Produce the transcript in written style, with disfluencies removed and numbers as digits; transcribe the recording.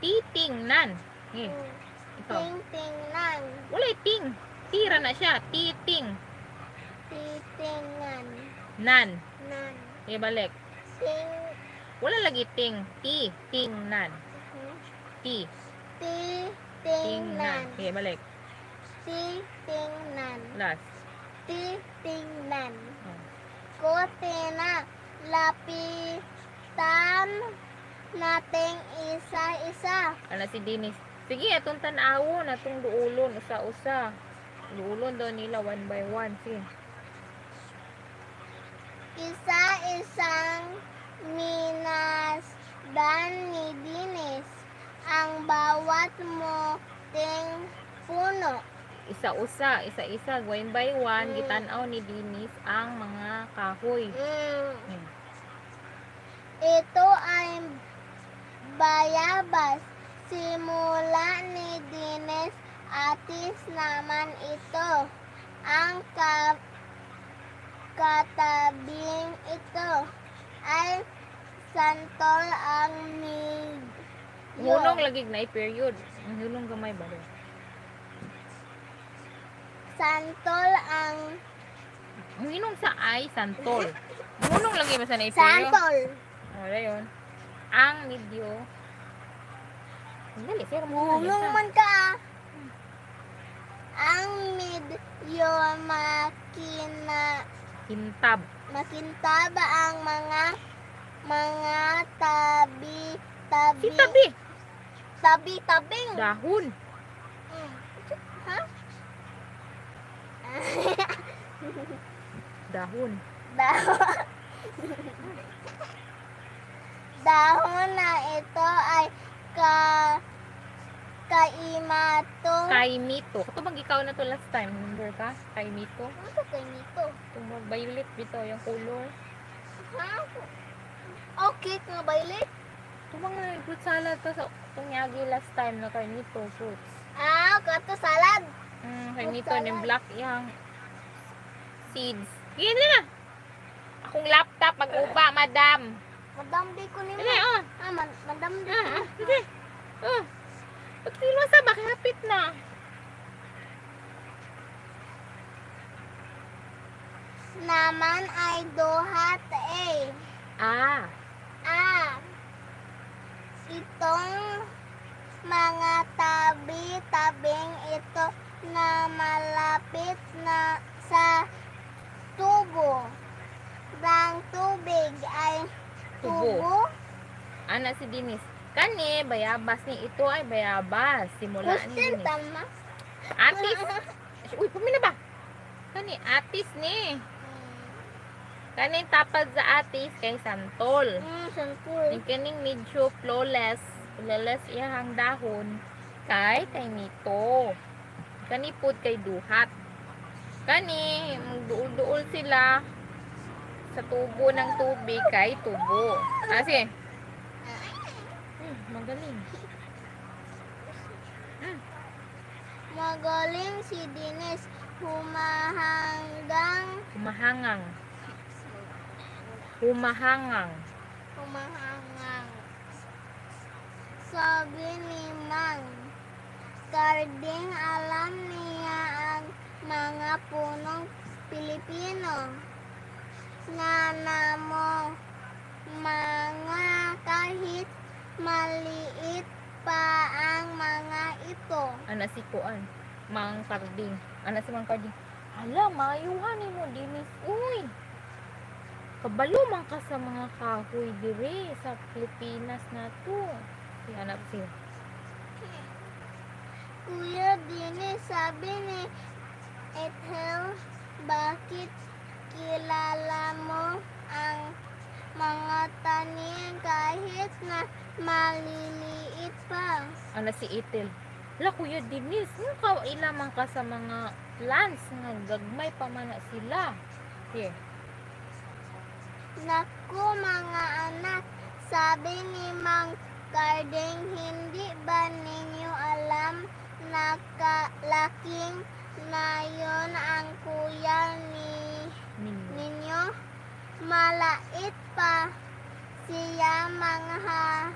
Titingnan. Ikaw. Tingnan. Walay ting. Tira na siya. Titing. Titingan. Nan. Nan. Balik. Ting. Wala lagi ting. Tingnan. Ti. Titingnan. Balik. Titingnan. Last. Titingnan. Kutina. Lapitan nating isa-isa. Ano si Dennis? Sige, atong tanawon, atong duulon, usa-usa. Duulon daw nila one by one. Sige. Isa-isang minasdan ni Dennis ang bawat moting puno. Isa-usa, isa-isa, one by one, gitanaw ni Dennis ang mga kahoy. Ito ay bayabas. Simula ni Dennis, atis naman ito. Ang katabing ito ay santol ang medyo. Hunong lagi na period. Hunong gamay ba? Santol ang Hunong sa ay santol. Hunong lagi ba sa na period? santol. Wala yun. Ang medyo. Dali, sir. Hulong man ka. Ang medyo Kintab. makintab ang mga tabi-tabi. Si tabi. Tabi-tabing. Dahon. Ha? Dahon. Dahon na ito ay kaimato. Kaimito. Kato bang ikaw na to last time? Remember ka? Kaimito. Ano to kaimito? Itong violet dito, yung color. Ha? Okay, nga violet? Ito mga fruit salad to sa itong yagi last time na kaimito fruits. Kato salad. Kaimito, yung black yung seeds. Yan na! Akong laptop, mag-uba, madam. Madam di ko nimo. Dali, Madam di ko. Sige. Pagkilo sa bakit na. Naman ay duhat itong mga tabi-tabing ito na malapit na sa tubo. Ang tubig ay tubo. Ana si Dennis. Kani, bayabas ni. Ito ay bayabas. Simula ni Question Dennis. tama. Atis. Uy, pumina ba? Kani, atis ni. Kani, tapad sa atis kay santol. Santol. Yung kaning medyo flawless iyahang dahon kay nito. Kani pud kay duhat. Kani, duol-duol sila sa tubo ng tubig kay tubo. Sige. Magaling. Magaling si Dennis. Humahangang. Sabi ni Mang Carding, alam niya ang mga punong Pilipino na namo mga kahit maliit pa ang mga ito. Ana si Kuan, Mang Carding. Ana si Mang Carding. Hala, mayuhan ni mo, Dennis. Uy! Kabalo man ka sa mga kahoy dire sa Pilipinas na to. Si anak siya. Kuya Dennis, sabi ni Ethel, bakit kilala mo ang mga tanim kahit na maliliit pa? Ana si Ethel. Hala, Kuya Dennis, ilamang ka sa mga plants nga gagmay pa man na sila. Sige. Naku mga anak, sabi ni Mang Carding, hindi ba ninyo alam na kalaking na yon ang kuya ninyo? Malait pa siya mga